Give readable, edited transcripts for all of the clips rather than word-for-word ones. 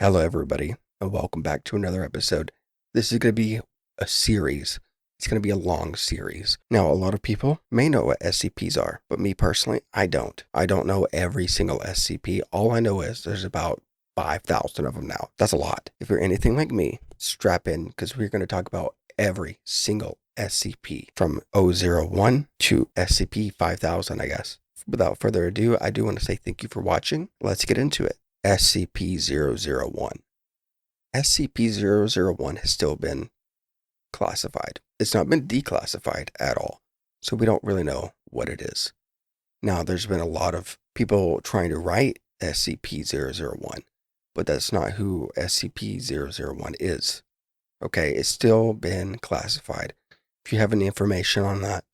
Hello, everybody, and welcome back to another episode. This is going to be a series. It's going to be a long series. Now, a lot of people may know what SCPs are, but me personally, I don't. I don't know every single SCP. All I know is there's about 5,000 of them now. That's a lot. If you're anything like me, strap in because we're going to talk about every single SCP from 001 to SCP-5000, I guess. Without further ado, I do want to say thank you for watching. Let's get into it. SCP-001. SCP-001 has still been classified. It's not been declassified at all, so we don't really know what it is. Now, there's been a lot of people trying to write SCP-001, but that's not who SCP-001 is. Okay, it's still been classified. If you have any information on that,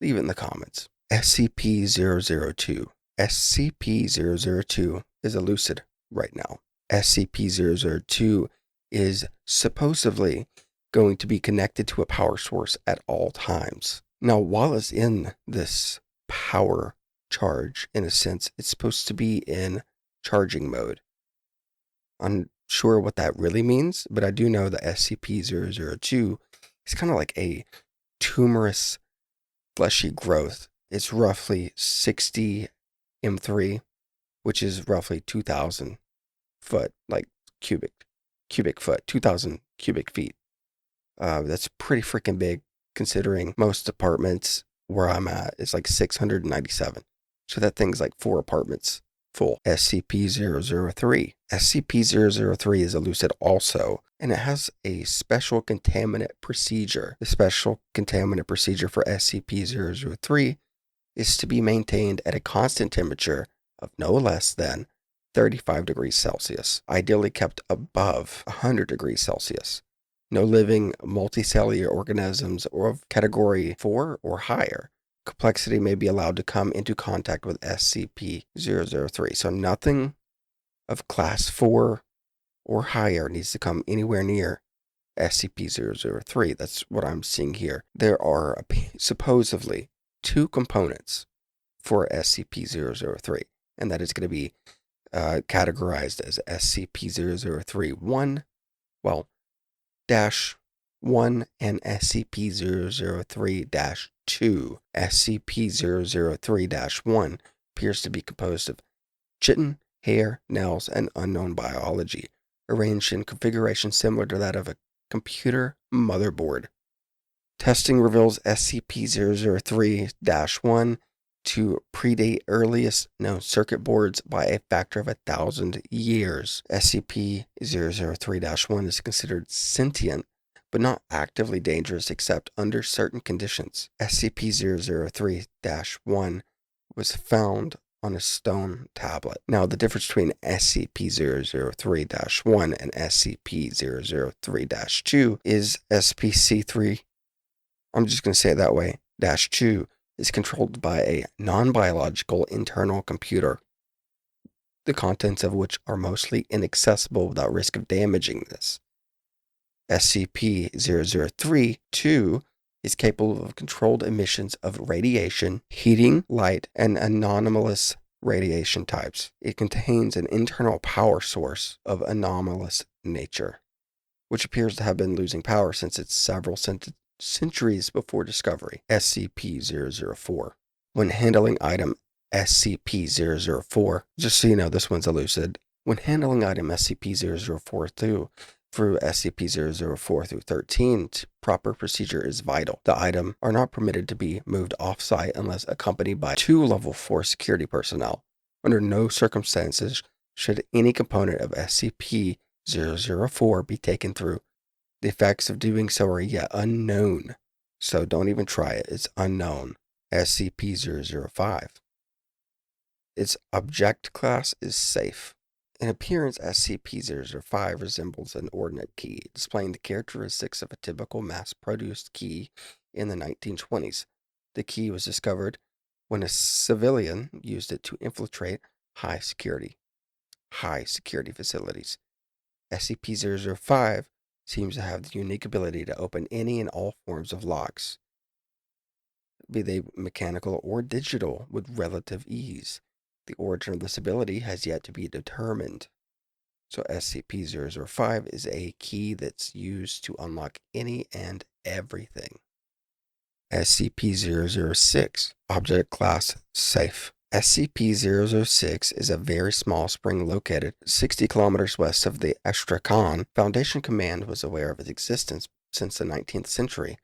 leave it in the comments. SCP-002. SCP-002 is elusive right now. SCP-002 is supposedly going to be connected to a power source at all times. Now, while it's in this power charge, in a sense, it's supposed to be in charging mode. I'm unsure what that really means, but I do know that SCP-002 is kind of like a tumorous, fleshy growth. It's roughly 60 M3, which is roughly 2,000 foot, like cubic foot, 2,000 cubic feet. That's pretty freaking big considering most apartments where I'm at is like 697. So that thing's like 4 apartments full. SCP-003. SCP-003 is elusive also, and it has a special contaminant procedure. The special contaminant procedure for SCP-003 is to be maintained at a constant temperature of no less than 35 degrees Celsius, ideally kept above 100 degrees Celsius. No living multicellular organisms of category 4 or higher complexity may be allowed to come into contact with SCP-003. So nothing of class 4 or higher needs to come anywhere near SCP-003. That's what I'm seeing here. There are supposedly 2 components for SCP-003, and that is going to be categorized as SCP-003-1, -1 and SCP-003-2. SCP-003-1 appears to be composed of chitin, hair, nails, and unknown biology, arranged in configuration similar to that of a computer motherboard. Testing reveals SCP-003-1 to predate earliest known circuit boards by a factor of 1,000 years. SCP-003-1 is considered sentient, but not actively dangerous except under certain conditions. SCP-003-1 was found on a stone tablet. Now, the difference between SCP-003-1 and SCP-003-2 is SPC-3, I'm just going to say it that way, -2, is controlled by a non-biological internal computer, the contents of which are mostly inaccessible without risk of damaging this. SCP-003-2 is capable of controlled emissions of radiation, heating, light, and anomalous radiation types. It contains an internal power source of anomalous nature, which appears to have been losing power since its several centuries before discovery. SCP-004. When handling item SCP-004, just so you know, this one's elusive. When handling item SCP-004 through SCP-004 through 13, proper procedure is vital. The items are not permitted to be moved off-site unless accompanied by 2 level 4 security personnel. Under no circumstances should any component of SCP-004 be taken through. The effects of doing so are yet unknown, so don't even try it. It's unknown. SCP-005. Its object class is safe. In appearance, SCP-005 resembles an ordnance key, displaying the characteristics of a typical mass-produced key in the 1920s. The key was discovered when a civilian used it to infiltrate high security facilities. SCP-005 seems to have the unique ability to open any and all forms of locks, be they mechanical or digital, with relative ease. The origin of this ability has yet to be determined. So SCP-005 is a key that's used to unlock any and everything. SCP-006, Object Class Safe. SCP-006 is a very small spring located 60 kilometers west of the Astrakhan. Foundation Command was aware of its existence since the 19th century,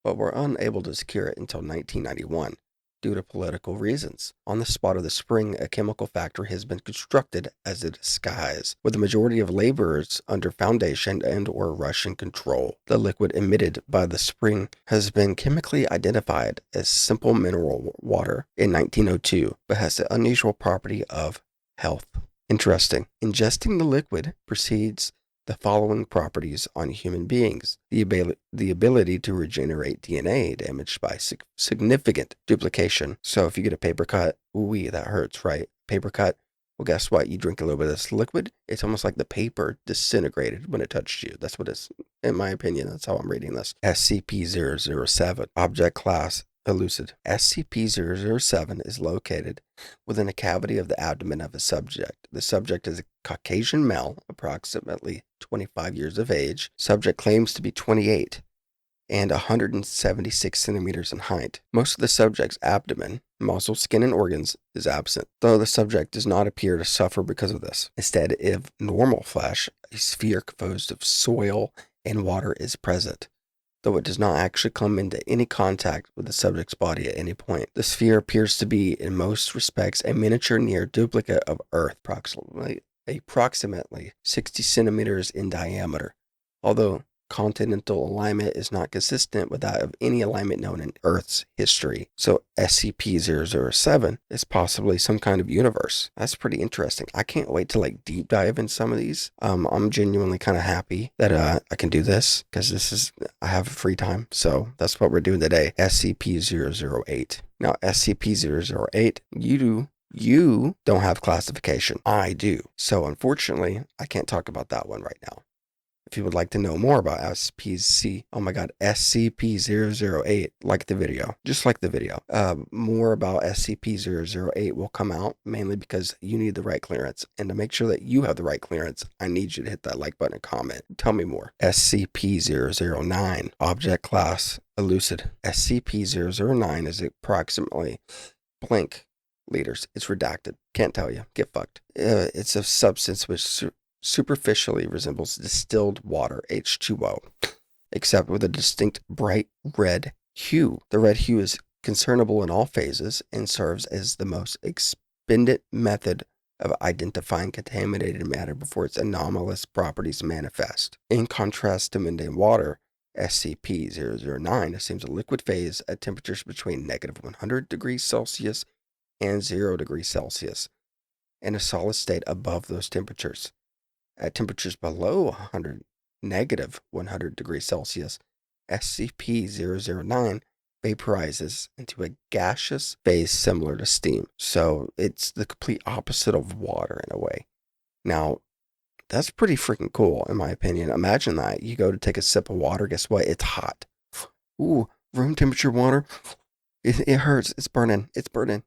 but were unable to secure it until 1991 due to political reasons. On the spot of the spring, a chemical factory has been constructed as a disguise, with the majority of laborers under Foundation and or Russian control. The liquid emitted by the spring has been chemically identified as simple mineral water in 1902, but has the unusual property of health. Interesting. Ingesting the liquid precedes the following properties on human beings: the ability to regenerate DNA damaged by significant duplication. So if you get a paper cut, ooh, that hurts, right? Paper cut. Well, guess what? You drink a little bit of this liquid, it's almost like the paper disintegrated when it touched you. That's what it's, in my opinion, that's how I'm reading this. SCP-007, Object Class Elucid. SCP-007 is located within a cavity of the abdomen of a subject. The subject is a Caucasian male, approximately 25 years of age. Subject claims to be 28 and 176 centimeters in height. Most of the subject's abdomen, muscle, skin, and organs is absent, though the subject does not appear to suffer because of this. Instead of normal flesh, a sphere composed of soil and water is present, though it does not actually come into any contact with the subject's body at any point. The sphere appears to be, in most respects, a miniature near duplicate of Earth, approximately 60 centimeters in diameter, although continental alignment is not consistent with that of any alignment known in Earth's history. So SCP-007 is possibly some kind of universe. That's pretty interesting. I can't wait to deep dive in some of these. I'm genuinely kind of happy that I can do this, because I have free time. So that's what we're doing today. SCP-008. Now SCP-008, you don't have classification. I do. So unfortunately, I can't talk about that one right now. If you would like to know more about SCP-008, like the video. Just like the video. More about SCP-008 will come out, mainly because you need the right clearance. And to make sure that you have the right clearance, I need you to hit that like button and comment. Tell me more. SCP-009, Object Class Elucid. SCP-009 is approximately blank liters. It's redacted. Can't tell you. Get fucked. It's a substance which superficially resembles distilled water, H2O, except with a distinct bright red hue. The red hue is discernible in all phases and serves as the most expedient method of identifying contaminated matter before its anomalous properties manifest. In contrast to mundane water, SCP-009 assumes a liquid phase at temperatures between -100 degrees Celsius and 0 degrees Celsius, and a solid state above those temperatures. At temperatures below -100 degrees Celsius, SCP-009 vaporizes into a gaseous phase similar to steam. So it's the complete opposite of water in a way. Now, that's pretty freaking cool, in my opinion. Imagine that. You go to take a sip of water, guess what? It's hot. Ooh, room temperature water. It hurts. It's burning. It's burning.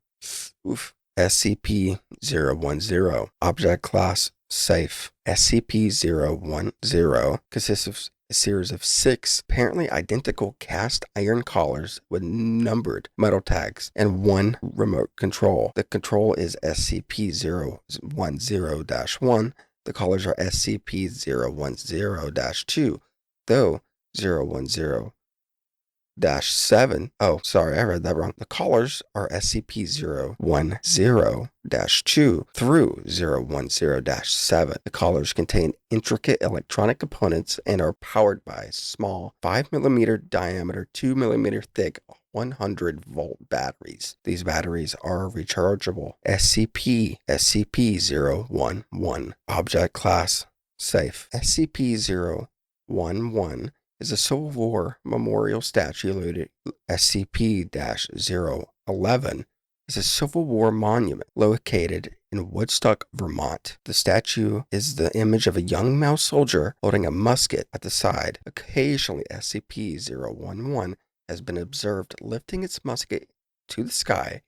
Oof. SCP-010, Object Class Safe. SCP-010 consists of a series of 6 apparently identical cast iron collars with numbered metal tags and 1 remote control. The control is SCP-010-1. The collars are SCP-010-2, though 010-7. Oh, sorry, I read that wrong. The collars are SCP-010-2 through 010-7. The collars contain intricate electronic components and are powered by small 5mm diameter, 2mm thick, 100-volt batteries. These batteries are rechargeable. SCP-011, Object Class Safe. SCP-011 is a Civil War memorial statue located. SCP-011 is a Civil War monument located in Woodstock, Vermont. The statue is the image of a young male soldier holding a musket at the side. Occasionally, SCP-011 has been observed lifting its musket to the sky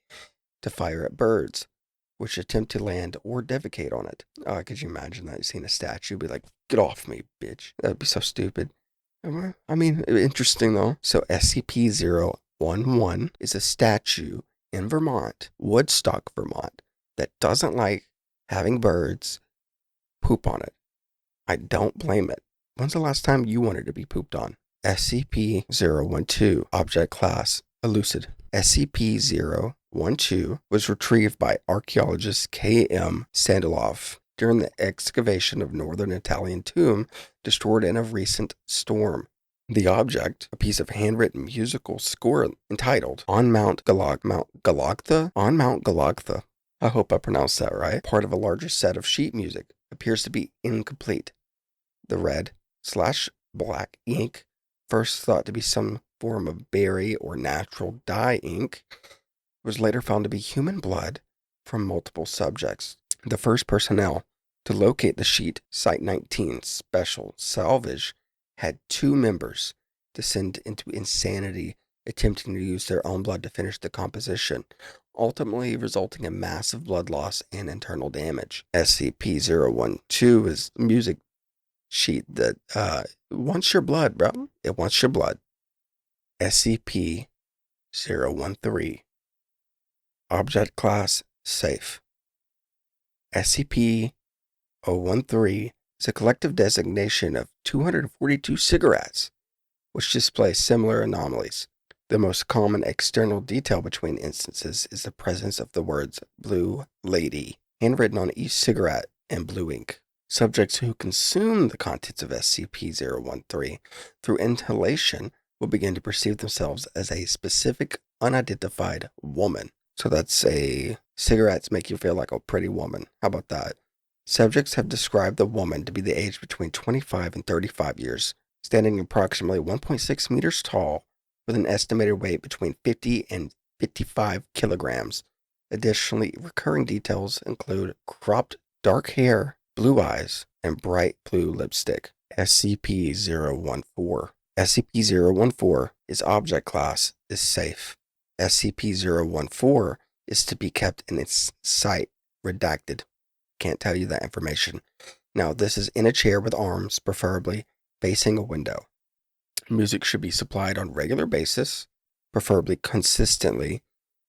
to fire at birds. which attempt to land or defecate on it. Could you imagine that? You've seen a statue, be like, get off me, bitch. That'd be so stupid. I mean, interesting though. So SCP-011 is a statue in Vermont, Woodstock, Vermont, that doesn't like having birds poop on it. I don't blame it. When's the last time you wanted to be pooped on? SCP-012, Object Class, Elucid. SCP-012 was retrieved by archaeologist K.M. Sandilov during the excavation of northern Italian tomb destroyed in a recent storm. The object, a piece of handwritten musical score entitled On Mount Galagtha, I hope I pronounced that right, part of a larger set of sheet music, appears to be incomplete. The red/black ink, first thought to be some form of berry or natural dye ink, was later found to be human blood from multiple subjects. The first personnel to locate the sheet, Site 19 Special Salvage, had 2 members descend into insanity attempting to use their own blood to finish the composition, ultimately resulting in massive blood loss and internal damage. SCP-012 is a music sheet that wants your blood, bro. It wants your blood. SCP-013. Object Class Safe. SCP-013 is a collective designation of 242 cigarettes, which display similar anomalies. The most common external detail between instances is the presence of the words Blue Lady handwritten on each cigarette in blue ink. Subjects who consume the contents of SCP-013 through inhalation will begin to perceive themselves as a specific unidentified woman. So that's cigarettes make you feel like a pretty woman. How about that? Subjects have described the woman to be the age between 25 and 35 years, standing approximately 1.6 meters tall, with an estimated weight between 50 and 55 kilograms. Additionally, recurring details include cropped dark hair, blue eyes, and bright blue lipstick. SCP-014. SCP-014 is Object Class is Safe. SCP-014 is to be kept in its site redacted. Can't tell you that information. Now, this is in a chair with arms, preferably facing a window. Music should be supplied on a regular basis, preferably consistently.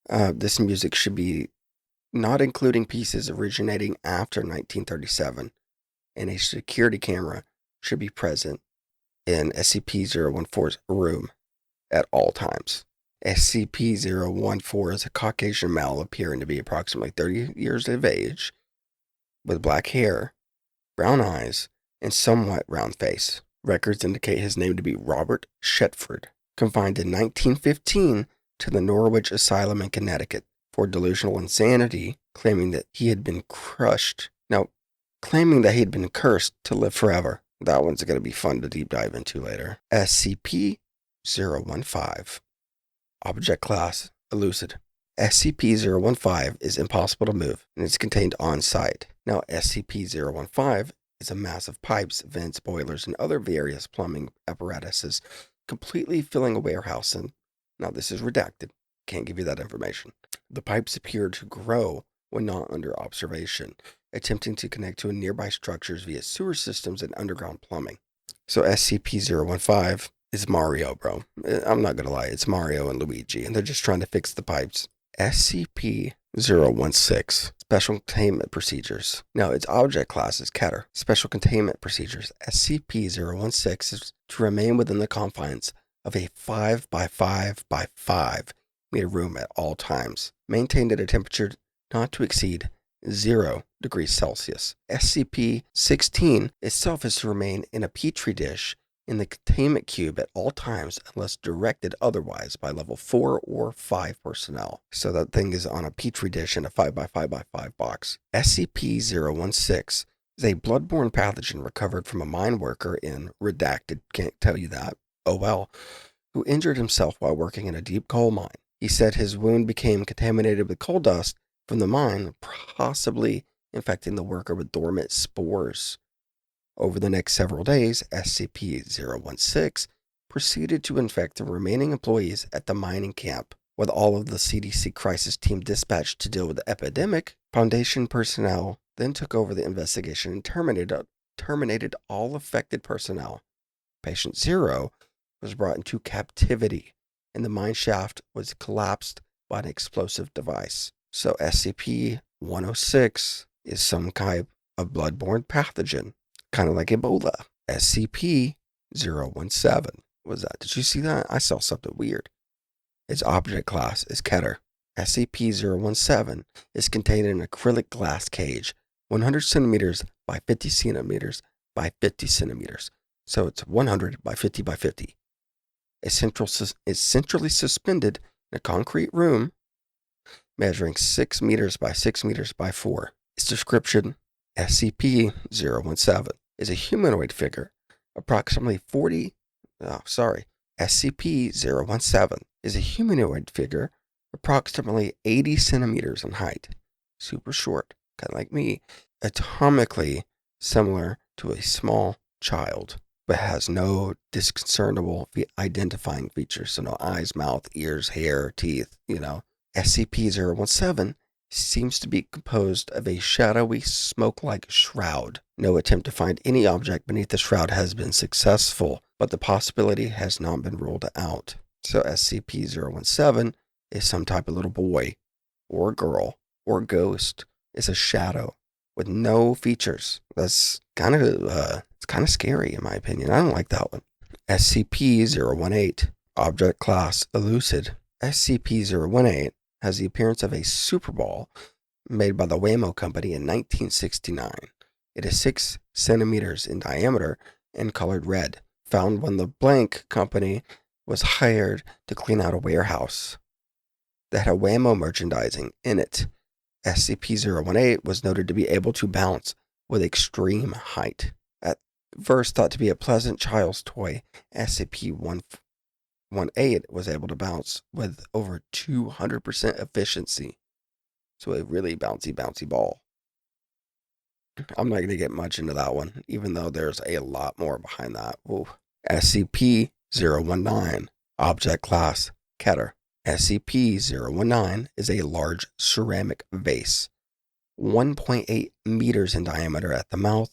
This music should be not including pieces originating after 1937, and a security camera should be present in SCP-014's room at all times. SCP-014 is a Caucasian male appearing to be approximately 30 years of age, with black hair, brown eyes, and somewhat round face. Records indicate his name to be Robert Shetford, confined in 1915 to the Norwich Asylum in Connecticut for delusional insanity, claiming that he had been cursed to live forever. That one's going to be fun to deep dive into later. SCP-015. Object Class Elucid. SCP-015 is impossible to move, and it's contained on site. Now, SCP-015 is a mass of pipes, vents, boilers, and other various plumbing apparatuses completely filling a warehouse. And now this is redacted. Can't give you that information. The pipes appear to grow when not under observation, attempting to connect to nearby structures via sewer systems and underground plumbing. So SCP-015 is Mario, bro. I'm not going to lie. It's Mario and Luigi, and they're just trying to fix the pipes. SCP-016. Special Containment Procedures. Now, its object class is Keter. Special Containment Procedures. SCP-016 is to remain within the confines of a 5 by 5 by 5 meter room at all times, maintained at a temperature not to exceed 0 degrees Celsius. SCP-16 itself is to remain in a petri dish in the containment cube at all times unless directed otherwise by level 4 or 5 personnel. So that thing is on a petri dish in a 5 by 5 by 5 box. SCP-016 is a bloodborne pathogen recovered from a mine worker in redacted, can't tell you that, oh well, who injured himself while working in a deep coal mine. He said his wound became contaminated with coal dust from the mine, possibly infecting the worker with dormant spores. Over the next several days, SCP-016 proceeded to infect the remaining employees at the mining camp. With all of the CDC crisis team dispatched to deal with the epidemic, Foundation personnel then took over the investigation and terminated all affected personnel. Patient 0 was brought into captivity, and the mine shaft was collapsed by an explosive device. So SCP-106 is some kind of bloodborne pathogen, kind of like Ebola. SCP-017 was that. Did you see that? I saw something weird. Its object class is Keter. SCP-017 is contained in an acrylic glass cage, 100 centimeters by 50 centimeters by 50 centimeters. So it's 100 by 50 by 50. It's centrally suspended in a concrete room measuring 6 meters by 6 meters by 4. Its description: SCP-017 is a humanoid figure, approximately SCP-017 is a humanoid figure, approximately 80 centimeters in height, super short, kind of like me, atomically similar to a small child, but has no discernible identifying features, so no eyes, mouth, ears, hair, teeth, SCP-017 seems to be composed of a shadowy, smoke-like shroud. No attempt to find any object beneath the shroud has been successful, but the possibility has not been ruled out. So SCP-017 is some type of little boy, or girl, or ghost. It's a shadow with no features. That's kind of scary in my opinion. I don't like that one. SCP-018, object class elucid. SCP-018 has the appearance of a Super Ball made by the Waymo Company in 1969. It is 6 centimeters in diameter and colored red, found when the blank company was hired to clean out a warehouse that had Waymo merchandising in it. SCP-018 was noted to be able to bounce with extreme height. At first thought to be a pleasant child's toy, SCP-118 was able to bounce with over 200% efficiency. So a really bouncy ball. I'm not going to get much into that one, even though there's a lot more behind that. Ooh. SCP-019, object class Keter. SCP-019 is a large ceramic vase, 1.8 meters in diameter at the mouth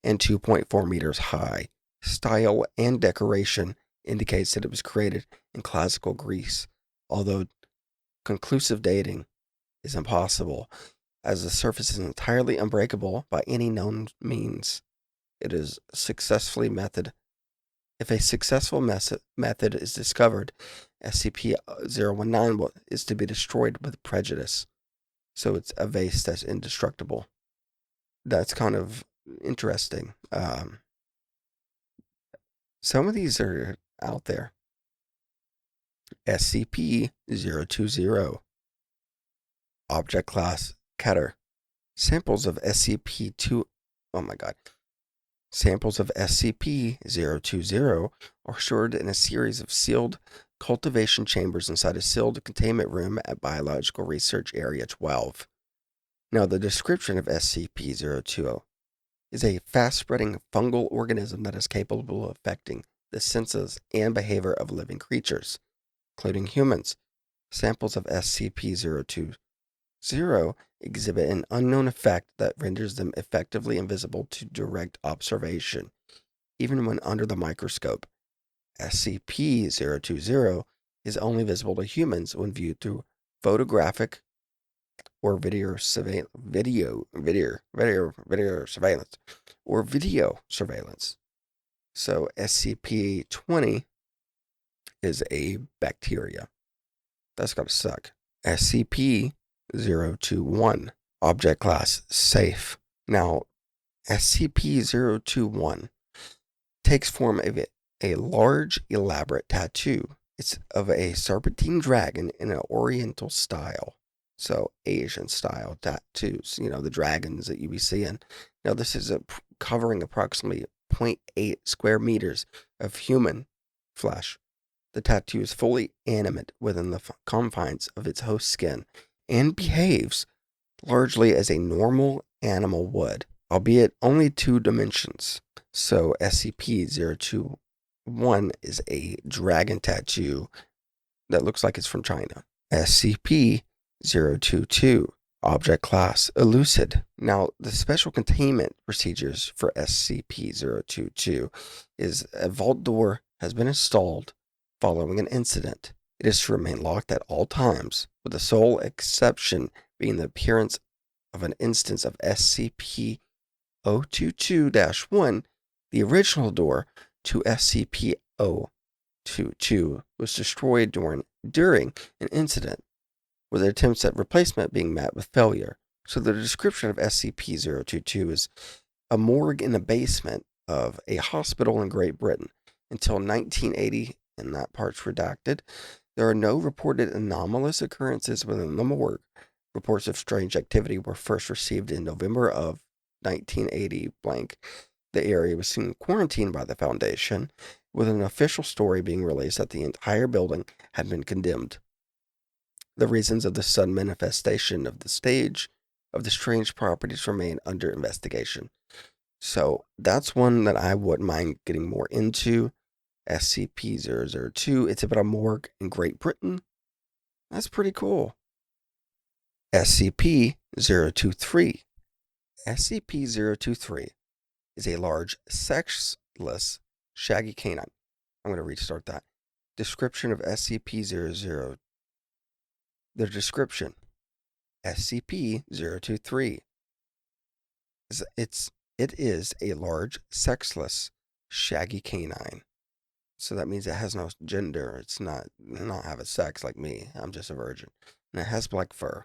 and 2.4 meters high. Style and decoration indicates that it was created in classical Greece, although conclusive dating is impossible, as the surface is entirely unbreakable by any known means. It is If a successful method is discovered, SCP-019 is to be destroyed with prejudice. So it's a vase that's indestructible. That's kind of interesting. Some of these are out there. SCP-020, object class Keter. Samples of SCP-020 are stored in a series of sealed cultivation chambers inside a sealed containment room at Biological Research Area 12. Now, the description of SCP-020 is a fast-spreading fungal organism that is capable of affecting the senses and behavior of living creatures, including humans. Samples of SCP-020 exhibit an unknown effect that renders them effectively invisible to direct observation, even when under the microscope. SCP-020 is only visible to humans when viewed through photographic or video surveillance. So SCP-20 is a bacteria. That's gotta suck. SCP-021, object class safe. Now, SCP-021 takes form of a large, elaborate tattoo. It's of a serpentine dragon in an oriental style. So Asian style tattoos, the dragons that you be seeing. Now, this is covering approximately 0.8 square meters of human flesh. The tattoo is fully animate within the confines of its host skin and behaves largely as a normal animal would, albeit only 2 dimensions. So SCP-021 is a dragon tattoo that looks like it's from China. SCP-022, Object class, elucid. Now, the special containment procedures for SCP-022 is a vault door has been installed following an incident. It is to remain locked at all times, with the sole exception being the appearance of an instance of SCP-022-1. The original door to SCP-022 was destroyed during an incident, with attempts at replacement being met with failure. So the description of SCP-022 is a morgue in the basement of a hospital in Great Britain. Until 1980, and that part's redacted, there are no reported anomalous occurrences within the morgue. Reports of strange activity were first received in November of 1980 blank. The area was soon quarantined by the Foundation, with an official story being released that the entire building had been condemned. The reasons of the sudden manifestation of the strange properties remain under investigation. So that's one that I wouldn't mind getting more into. SCP-002. It's about a morgue in Great Britain. That's pretty cool. SCP-023. SCP-023 is a large, sexless, shaggy canine. I'm going to restart that. Description of SCP-00. The description. SCP-023. It is a large, sexless, shaggy canine. So that means it has no gender. It's not have a sex like me. I'm just a virgin. And it has black fur.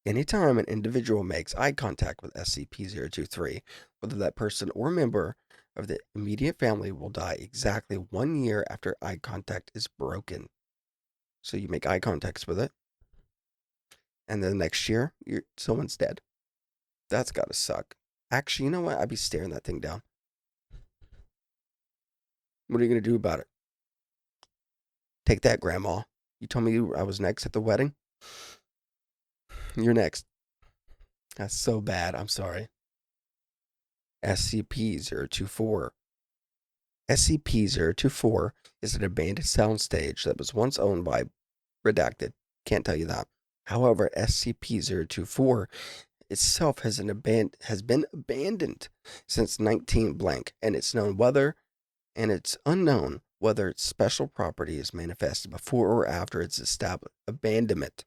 Anytime an individual makes eye contact with SCP-023, whether that person or member of the immediate family will die exactly 1 year after eye contact is broken. So you make eye contacts with it, and then next year, someone's dead. That's gotta suck. Actually, you know what? I'd be staring that thing down. What are you gonna do about it? Take that, Grandma. You told me I was next at the wedding? You're next. That's so bad. I'm sorry. SCP-024. SCP-024 is an abandoned soundstage that was once owned by redacted. Can't tell you that. However, SCP-024 itself has been abandoned since 19 blank, and it's unknown whether its special property is manifested before or after its abandonment.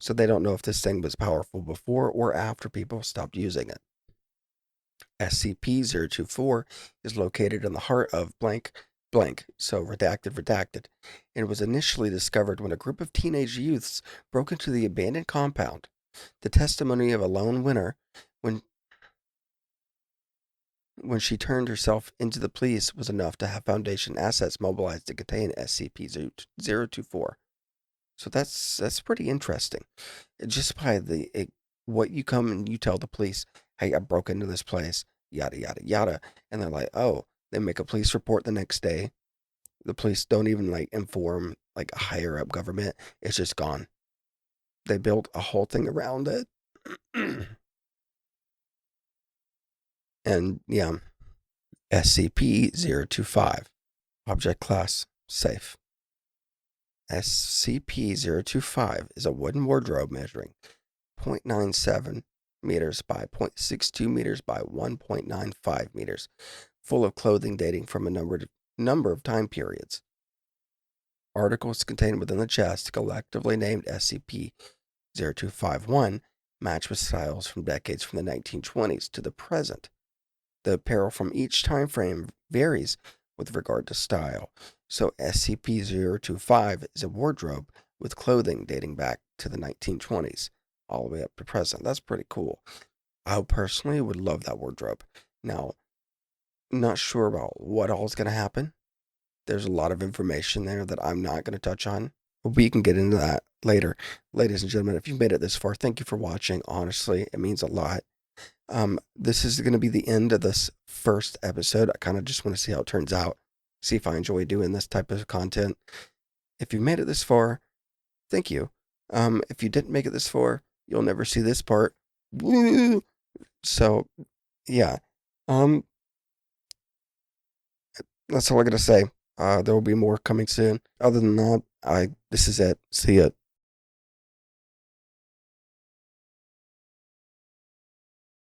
So they don't know if this thing was powerful before or after people stopped using it. SCP-024 is located in the heart of blank, so redacted, and was initially discovered when a group of teenage youths broke into the abandoned compound. The testimony of a lone winner when she turned herself into the police was enough to have Foundation assets mobilized to contain SCP-024. So that's pretty interesting. Just by what you come and you tell the police, hey, I broke into this place, yada, yada, yada. And they're like, oh, they make a police report the next day. The police don't even inform a higher up government. It's just gone. They built a whole thing around it. And yeah, SCP-025. Object class, safe. SCP-025 is a wooden wardrobe measuring 0.97 meters by 0.62 meters by 1.95 meters, full of clothing dating from a number of time periods. Articles contained within the chest, collectively named SCP-0251, match with styles from decades from the 1920s to the present. The apparel from each time frame varies with regard to style. So SCP-025 is a wardrobe with clothing dating back to the 1920s, all the way up to present. That's pretty cool. I personally would love that wardrobe. Now, not sure about what all is going to happen. There's a lot of information there that I'm not going to touch on. But we can get into that later. Ladies and gentlemen, if you've made it this far, thank you for watching. Honestly, it means a lot. This is going to be the end of this first episode. I kind of just want to see how it turns out. See if I enjoy doing this type of content. If you made it this far, thank you. If you didn't make it this far, you'll never see this part. Woo! So, yeah. That's all I gotta say. There will be more coming soon. Other than that, this is it. See ya.